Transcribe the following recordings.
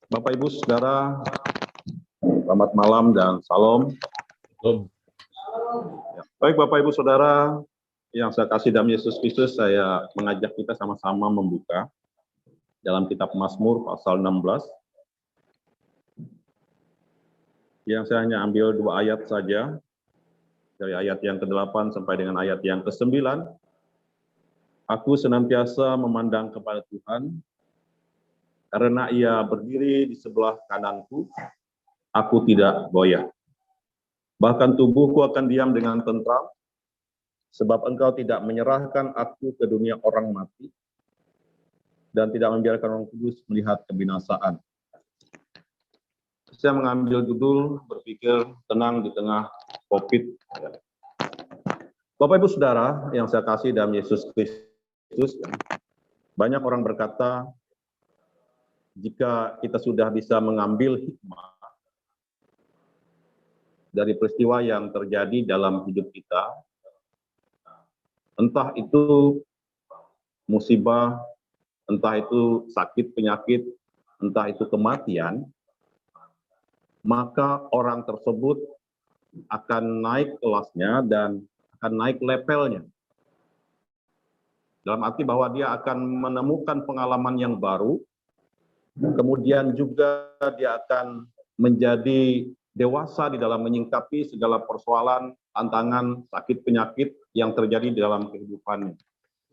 Bapak Ibu Saudara, selamat malam dan salam. Baik Bapak Ibu Saudara, yang saya kasih dalam Yesus Kristus, saya mengajak kita sama-sama membuka dalam kitab Mazmur pasal 16. Yang saya hanya ambil 2 ayat saja, dari ayat yang ke-8 sampai dengan ayat yang ke-9. Aku senantiasa memandang kepada Tuhan, karena Ia berdiri di sebelah kananku, aku tidak goyah. Bahkan tubuhku akan diam dengan tentram, sebab Engkau tidak menyerahkan aku ke dunia orang mati, dan tidak membiarkan Orang Kudus melihat kebinasaan. Saya mengambil judul berpikir tenang di tengah COVID. Bapak Ibu Saudara yang saya kasih dalam Yesus Kristus, banyak orang berkata, jika kita sudah bisa mengambil hikmah dari peristiwa yang terjadi dalam hidup kita, entah itu musibah, entah itu sakit penyakit, entah itu kematian, maka orang tersebut akan naik kelasnya dan akan naik levelnya. Dalam arti bahwa dia akan menemukan pengalaman yang baru, kemudian juga dia akan menjadi dewasa di dalam menyingkapi segala persoalan, tantangan, sakit penyakit yang terjadi di dalam kehidupannya.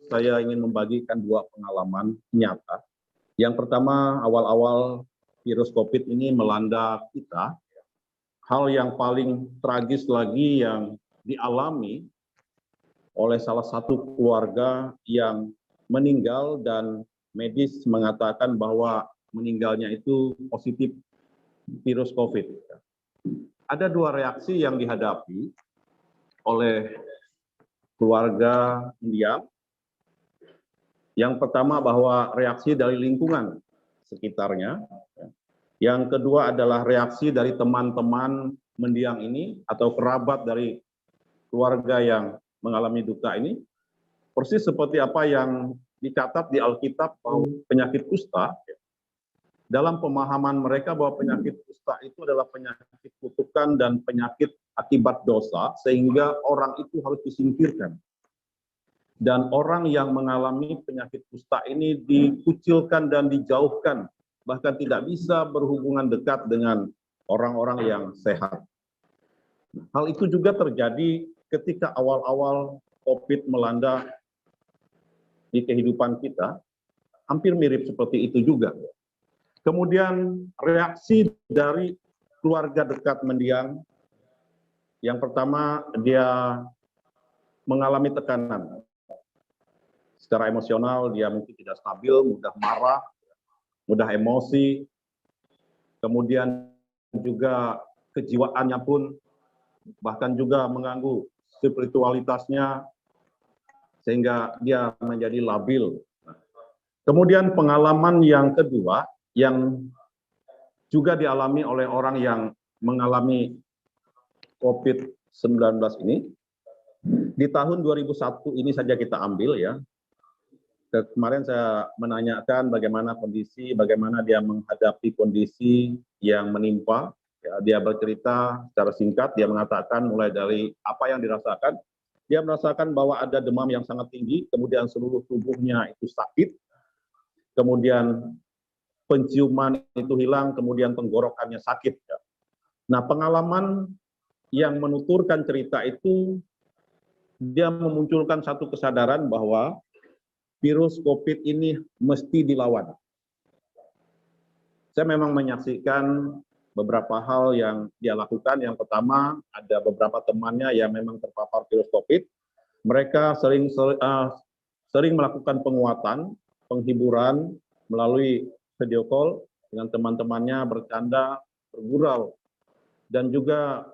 Saya ingin membagikan 2 pengalaman nyata. Yang pertama, awal-awal virus COVID ini melanda kita, hal yang paling tragis lagi yang dialami oleh salah satu keluarga yang meninggal dan medis mengatakan bahwa meninggalnya itu positif virus COVID. Ada 2 reaksi yang dihadapi oleh keluarga mendiang. Yang pertama bahwa reaksi dari lingkungan sekitarnya. Yang kedua adalah reaksi dari teman-teman mendiang ini atau kerabat dari keluarga yang mengalami duka ini. Persis seperti apa yang dicatat di Alkitab bahwa penyakit kusta, dalam pemahaman mereka bahwa penyakit kusta itu adalah penyakit kutukan dan penyakit akibat dosa, sehingga orang itu harus disingkirkan. Dan orang yang mengalami penyakit kusta ini dikucilkan dan dijauhkan, bahkan tidak bisa berhubungan dekat dengan orang-orang yang sehat. Hal itu juga terjadi ketika awal-awal COVID melanda di kehidupan kita, hampir mirip seperti itu juga. Kemudian reaksi dari keluarga dekat mendiang, yang pertama dia mengalami tekanan. Secara emosional dia mungkin tidak stabil, mudah marah, mudah emosi, kemudian juga kejiwaannya pun bahkan juga mengganggu spiritualitasnya sehingga dia menjadi labil. Kemudian pengalaman yang kedua yang juga dialami oleh orang yang mengalami COVID-19 ini, di tahun 2001 ini saja kita ambil ya. Kemarin saya menanyakan bagaimana bagaimana dia menghadapi kondisi yang menimpa. Ya, dia bercerita secara singkat, dia mengatakan mulai dari apa yang dirasakan. Dia merasakan bahwa ada demam yang sangat tinggi, kemudian seluruh tubuhnya itu sakit, kemudian penciuman itu hilang, kemudian tenggorokannya sakit. Ya. Nah, pengalaman yang menuturkan cerita itu, dia memunculkan satu kesadaran bahwa virus COVID ini mesti dilawan. Saya memang menyaksikan beberapa hal yang dia lakukan. Yang pertama, ada beberapa temannya yang memang terpapar virus COVID. Mereka sering melakukan penguatan, penghiburan melalui video call dengan teman-temannya, bercanda, bergurau. Dan juga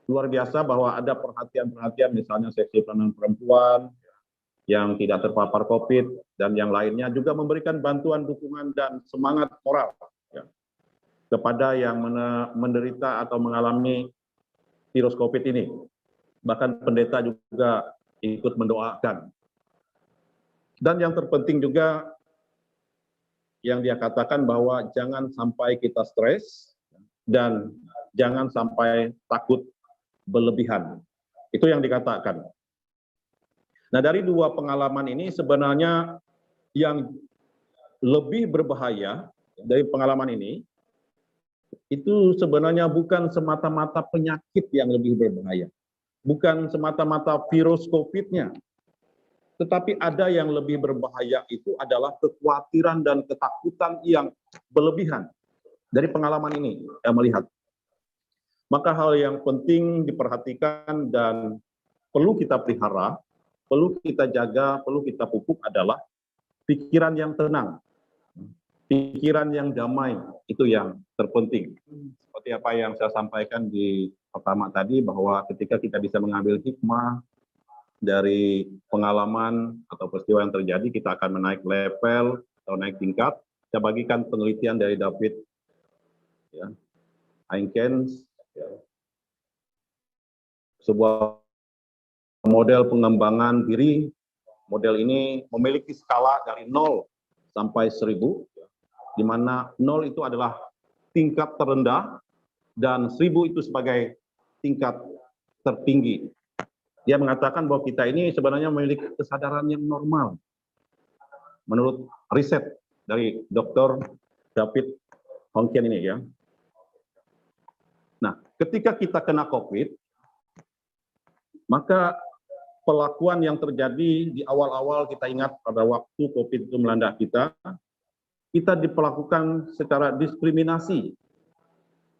luar biasa bahwa ada perhatian-perhatian, misalnya seksi pelayanan perempuan, yang tidak terpapar COVID, dan yang lainnya juga memberikan bantuan, dukungan, dan semangat moral ya, kepada yang menderita atau mengalami virus COVID ini. Bahkan pendeta juga ikut mendoakan. Dan yang terpenting juga, yang dia katakan bahwa jangan sampai kita stres dan jangan sampai takut berlebihan. Itu yang dikatakan. Nah, dari dua pengalaman ini sebenarnya yang lebih berbahaya dari pengalaman ini, itu sebenarnya bukan semata-mata penyakit yang lebih berbahaya. Bukan semata-mata virus COVID-nya. Tetapi ada yang lebih berbahaya itu adalah kekhawatiran dan ketakutan yang berlebihan. Dari pengalaman ini, saya melihat. Maka hal yang penting diperhatikan dan perlu kita pelihara, perlu kita jaga, perlu kita pupuk adalah pikiran yang tenang, pikiran yang damai, itu yang terpenting. Seperti apa yang saya sampaikan di pertama tadi, bahwa ketika kita bisa mengambil hikmah dari pengalaman atau peristiwa yang terjadi, kita akan menaik level atau naik tingkat. Saya bagikan penelitian dari David Heinkens, sebuah model pengembangan diri. Model ini memiliki skala dari 0 sampai 1000, di mana 0 itu adalah tingkat terendah dan 1000 itu sebagai tingkat tertinggi. Dia mengatakan bahwa kita ini sebenarnya memiliki kesadaran yang normal. Menurut riset dari Dr. David Heinkens ini ya. Nah, ketika kita kena COVID, maka perlakuan yang terjadi di awal-awal, kita ingat pada waktu COVID itu melanda kita diperlakukan secara diskriminasi.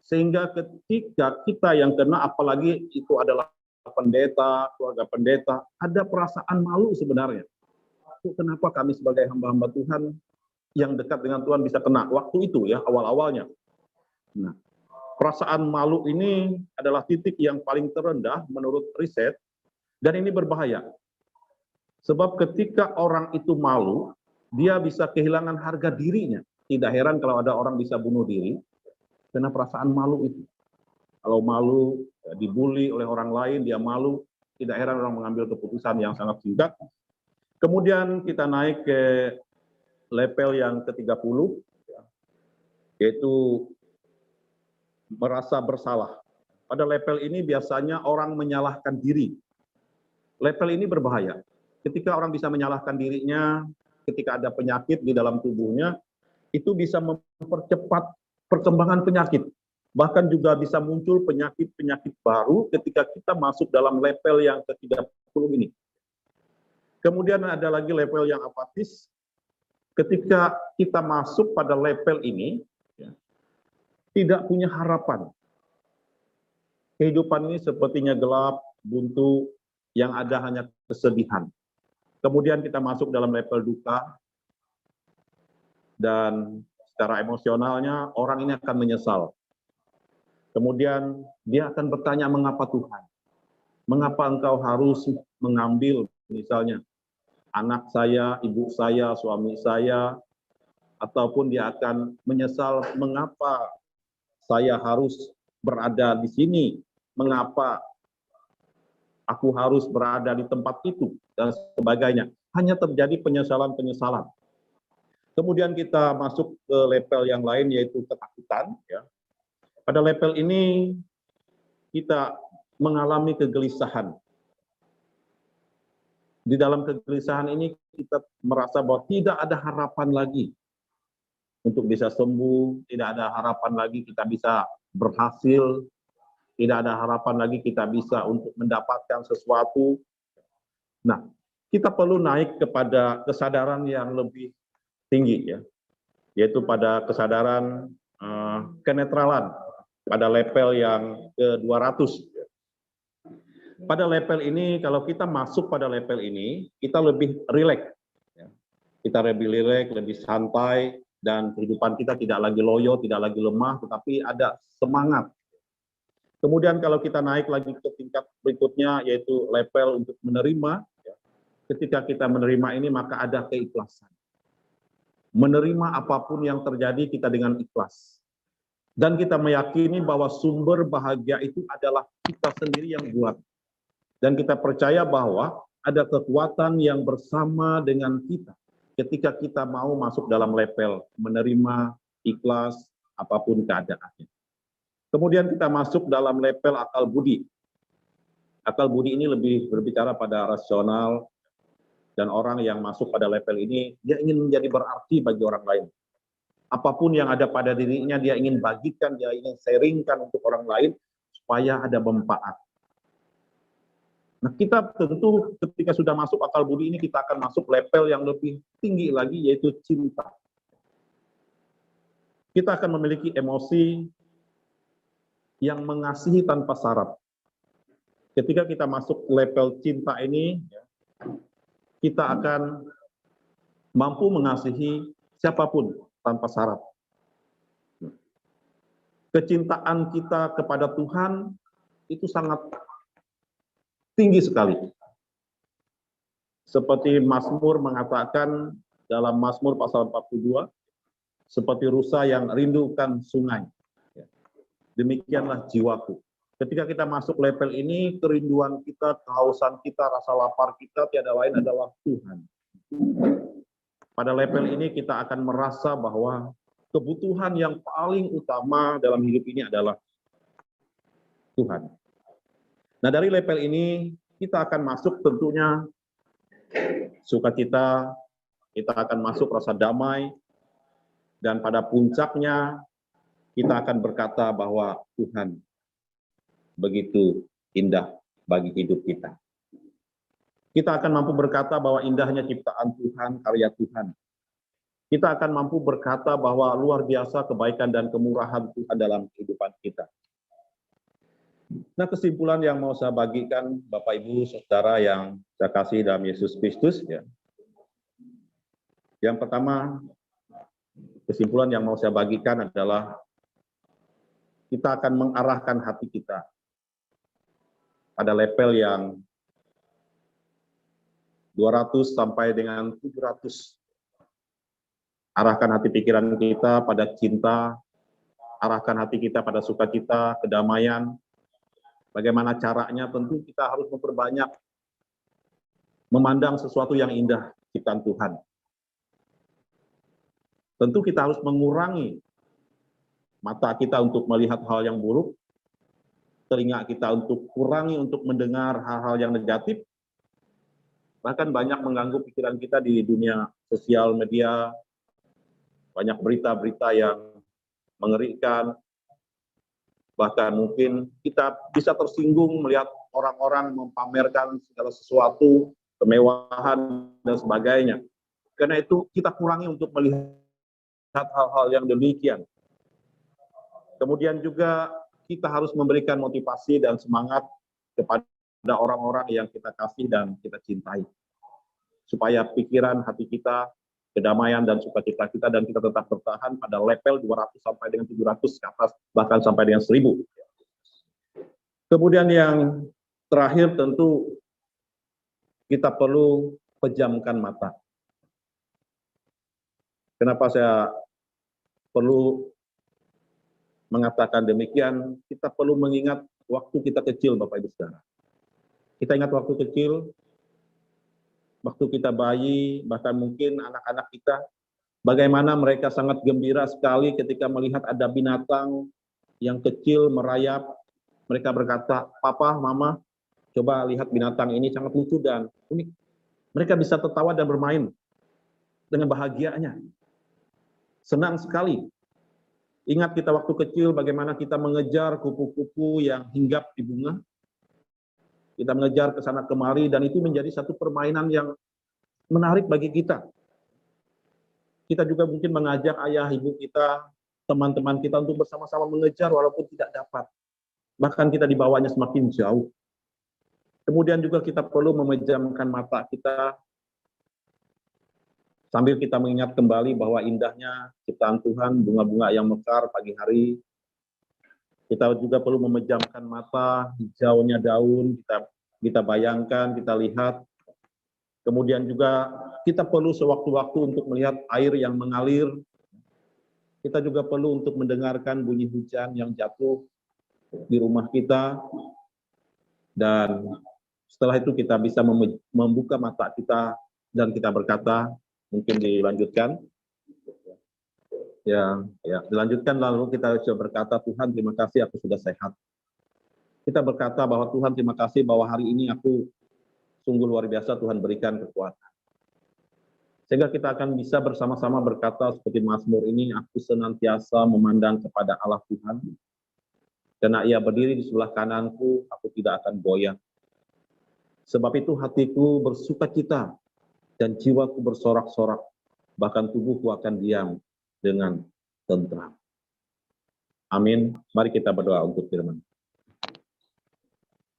Sehingga ketika kita yang kena, apalagi itu adalah pendeta, keluarga pendeta, ada perasaan malu sebenarnya. Kenapa kami sebagai hamba-hamba Tuhan yang dekat dengan Tuhan bisa kena waktu itu ya, awal-awalnya. Nah, perasaan malu ini adalah titik yang paling terendah menurut riset, dan ini berbahaya. Sebab ketika orang itu malu, dia bisa kehilangan harga dirinya. Tidak heran kalau ada orang bisa bunuh diri karena perasaan malu itu. Kalau malu, dibully oleh orang lain, dia malu, tidak heran orang mengambil keputusan yang sangat singkat. Kemudian kita naik ke level yang ke-30, yaitu merasa bersalah. Pada level ini biasanya orang menyalahkan diri. Level ini berbahaya. Ketika orang bisa menyalahkan dirinya, ketika ada penyakit di dalam tubuhnya, itu bisa mempercepat perkembangan penyakit. Bahkan juga bisa muncul penyakit-penyakit baru ketika kita masuk dalam level yang ke-30 ini. Kemudian ada lagi level yang apatis. Ketika kita masuk pada level ini, tidak punya harapan. Kehidupan ini sepertinya gelap, buntu, yang ada hanya kesedihan. Kemudian kita masuk dalam level duka, dan secara emosionalnya orang ini akan menyesal. Kemudian dia akan bertanya, mengapa Tuhan? Mengapa engkau harus mengambil misalnya anak saya, ibu saya, suami saya, ataupun dia akan menyesal, mengapa saya harus berada di sini, mengapa aku harus berada di tempat itu, dan sebagainya. Hanya terjadi penyesalan-penyesalan. Kemudian kita masuk ke level yang lain, yaitu ketakutan. Ya. Pada level ini kita mengalami kegelisahan. Di dalam kegelisahan ini kita merasa bahwa tidak ada harapan lagi untuk bisa sembuh, tidak ada harapan lagi kita bisa berhasil, tidak ada harapan lagi kita bisa untuk mendapatkan sesuatu. Nah, kita perlu naik kepada kesadaran yang lebih tinggi, ya, yaitu pada kesadaran kenetralan, pada level yang ke-200. Pada level ini, kalau kita masuk pada level ini, kita lebih rileks. Kita lebih rileks, lebih santai, dan kehidupan kita tidak lagi loyo, tidak lagi lemah, tetapi ada semangat. Kemudian kalau kita naik lagi ke tingkat berikutnya, yaitu level untuk menerima. Ketika kita menerima ini, maka ada keikhlasan. Menerima apapun yang terjadi kita dengan ikhlas. Dan kita meyakini bahwa sumber bahagia itu adalah kita sendiri yang buat. Dan kita percaya bahwa ada kekuatan yang bersama dengan kita. ketika kita mau masuk dalam level menerima ikhlas apapun keadaannya. Kemudian kita masuk dalam level akal budi. Akal budi ini lebih berbicara pada rasional, dan orang yang masuk pada level ini, dia ingin menjadi berarti bagi orang lain. Apapun yang ada pada dirinya, dia ingin bagikan, dia ingin sharingkan untuk orang lain, supaya ada manfaat. Nah, kita tentu ketika sudah masuk akal budi ini, kita akan masuk level yang lebih tinggi lagi, yaitu cinta. Kita akan memiliki emosi yang mengasihi tanpa syarat. Ketika kita masuk level cinta ini, kita akan mampu mengasihi siapapun tanpa syarat. Kecintaan kita kepada Tuhan itu sangat tinggi sekali. Seperti Mazmur mengatakan dalam Mazmur pasal 42, seperti rusa yang rindukan sungai. Demikianlah jiwaku. Ketika kita masuk level ini, kerinduan kita, kehausan kita, rasa lapar kita tiada lain adalah Tuhan. Pada level ini kita akan merasa bahwa kebutuhan yang paling utama dalam hidup ini adalah Tuhan. Nah, dari level ini kita akan masuk tentunya sukacita, kita akan masuk rasa damai, dan pada puncaknya kita akan berkata bahwa Tuhan begitu indah bagi hidup kita. Kita akan mampu berkata bahwa indahnya ciptaan Tuhan, karya Tuhan. Kita akan mampu berkata bahwa luar biasa kebaikan dan kemurahan Tuhan dalam kehidupan kita. Nah, kesimpulan yang mau saya bagikan, Bapak Ibu, Saudara yang saya kasih dalam Yesus Kristus, ya. Yang pertama, kesimpulan yang mau saya bagikan adalah kita akan mengarahkan hati kita pada level yang 200 sampai dengan 700. Arahkan hati pikiran kita pada cinta, arahkan hati kita pada sukacita, kedamaian. Bagaimana caranya? Tentu kita harus memperbanyak memandang sesuatu yang indah ciptaan Tuhan. Tentu kita harus mengurangi mata kita untuk melihat hal yang buruk, telinga kita untuk kurangi untuk mendengar hal-hal yang negatif, bahkan banyak mengganggu pikiran kita di dunia sosial media, banyak berita-berita yang mengerikan, bahkan mungkin kita bisa tersinggung melihat orang-orang mempamerkan segala sesuatu, kemewahan, dan sebagainya. Karena itu kita kurangi untuk melihat hal-hal yang demikian. Kemudian juga kita harus memberikan motivasi dan semangat kepada orang-orang yang kita kasih dan kita cintai. Supaya pikiran, hati kita, kedamaian dan sukacita kita, dan kita tetap bertahan pada level 200 sampai dengan 700 ke atas, bahkan sampai dengan 1000. Kemudian yang terakhir tentu kita perlu pejamkan mata. Kenapa saya perlu mengatakan demikian? Kita perlu mengingat waktu kita kecil, Bapak Ibu Saudara. Kita ingat waktu kecil, waktu kita bayi, bahkan mungkin anak-anak kita, bagaimana mereka sangat gembira sekali ketika melihat ada binatang yang kecil merayap. Mereka berkata, "Papa, Mama, coba lihat binatang ini sangat lucu dan unik." Mereka bisa tertawa dan bermain dengan bahagianya. Senang sekali. Ingat kita waktu kecil bagaimana kita mengejar kupu-kupu yang hinggap di bunga. Kita mengejar ke sana kemari, dan itu menjadi satu permainan yang menarik bagi kita. Kita juga mungkin mengajak ayah, ibu kita, teman-teman kita untuk bersama-sama mengejar walaupun tidak dapat. Bahkan kita dibawanya semakin jauh. Kemudian juga kita perlu memejamkan mata kita sambil kita mengingat kembali bahwa indahnya ciptaan Tuhan, bunga-bunga yang mekar pagi hari. Kita juga perlu memejamkan mata, hijaunya daun, kita bayangkan, kita lihat. Kemudian juga kita perlu sewaktu-waktu untuk melihat air yang mengalir. Kita juga perlu untuk mendengarkan bunyi hujan yang jatuh di rumah kita. Dan setelah itu kita bisa membuka mata kita dan kita berkata, mungkin dilanjutkan. Ya, dilanjutkan lalu kita bisa berkata, Tuhan terima kasih aku sudah sehat. Kita berkata bahwa Tuhan terima kasih bahwa hari ini aku sungguh luar biasa Tuhan berikan kekuatan. Sehingga kita akan bisa bersama-sama berkata seperti Mazmur ini, aku senantiasa memandang kepada Allah Tuhan. Karena Ia berdiri di sebelah kananku, aku tidak akan goyah. Sebab itu hatiku bersukacita dan jiwaku bersorak-sorak, bahkan tubuhku akan diam dengan tentram. Amin. Mari kita berdoa untuk firman.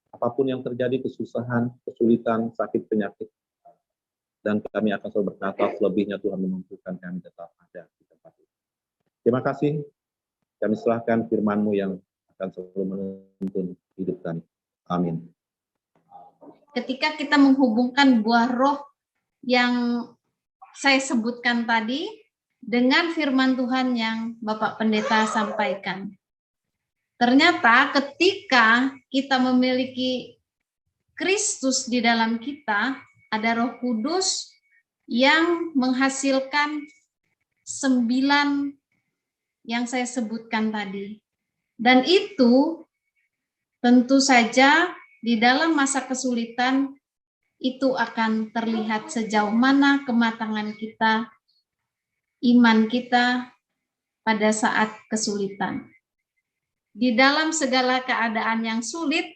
Apapun yang terjadi, kesusahan, kesulitan, sakit, penyakit, dan kami akan selalu berkata, selebihnya Tuhan memampukan kami tetap ada di tempat ini. Terima kasih. Kami serahkan firman-Mu yang akan selalu menuntun hidup kami. Amin. Ketika kita menghubungkan buah roh yang saya sebutkan tadi dengan firman Tuhan yang Bapak Pendeta sampaikan. Ternyata ketika kita memiliki Kristus di dalam kita, ada Roh Kudus yang menghasilkan 9 yang saya sebutkan tadi. Dan itu tentu saja di dalam masa kesulitan itu akan terlihat sejauh mana kematangan kita, iman kita pada saat kesulitan. Di dalam segala keadaan yang sulit,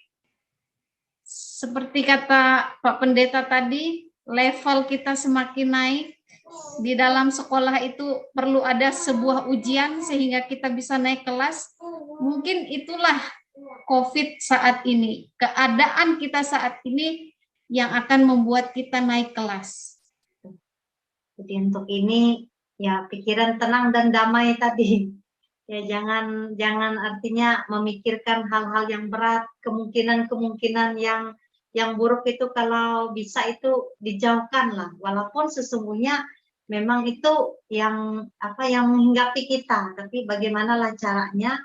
seperti kata Pak Pendeta tadi, level kita semakin naik. Di dalam sekolah itu perlu ada sebuah ujian sehingga kita bisa naik kelas. Mungkin itulah COVID saat ini, keadaan kita saat ini yang akan membuat kita naik kelas. Jadi untuk ini ya pikiran tenang dan damai tadi. Ya jangan artinya memikirkan hal-hal yang berat, kemungkinan yang buruk itu kalau bisa itu dijauhkan lah. Walaupun sesungguhnya memang itu yang menghinggapi kita, tapi bagaimanalah caranya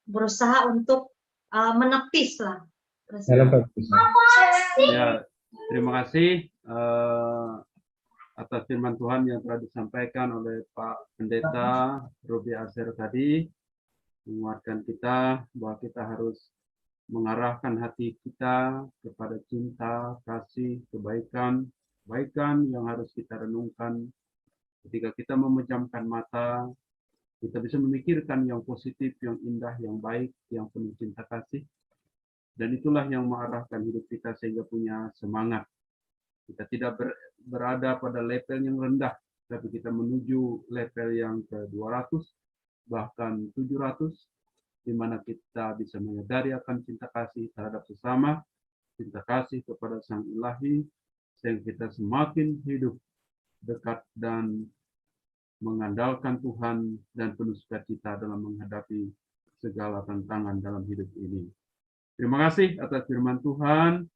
berusaha untuk menepis lah. Ya, terima kasih atas firman Tuhan yang telah disampaikan oleh Pak Pendeta Robi Azer tadi, menguatkan kita bahwa kita harus mengarahkan hati kita kepada cinta, kasih, kebaikan yang harus kita renungkan. Ketika kita memejamkan mata, kita bisa memikirkan yang positif, yang indah, yang baik, yang penuh cinta kasih. Dan itulah yang mengarahkan hidup kita sehingga punya semangat. Kita tidak berada pada level yang rendah, tapi kita menuju level yang ke 200, bahkan 700, di mana kita bisa menyadari akan cinta kasih terhadap sesama, cinta kasih kepada Sang Ilahi, sehingga kita semakin hidup dekat dan mengandalkan Tuhan dan penuh sukacita dalam menghadapi segala tantangan dalam hidup ini. Terima kasih atas firman Tuhan.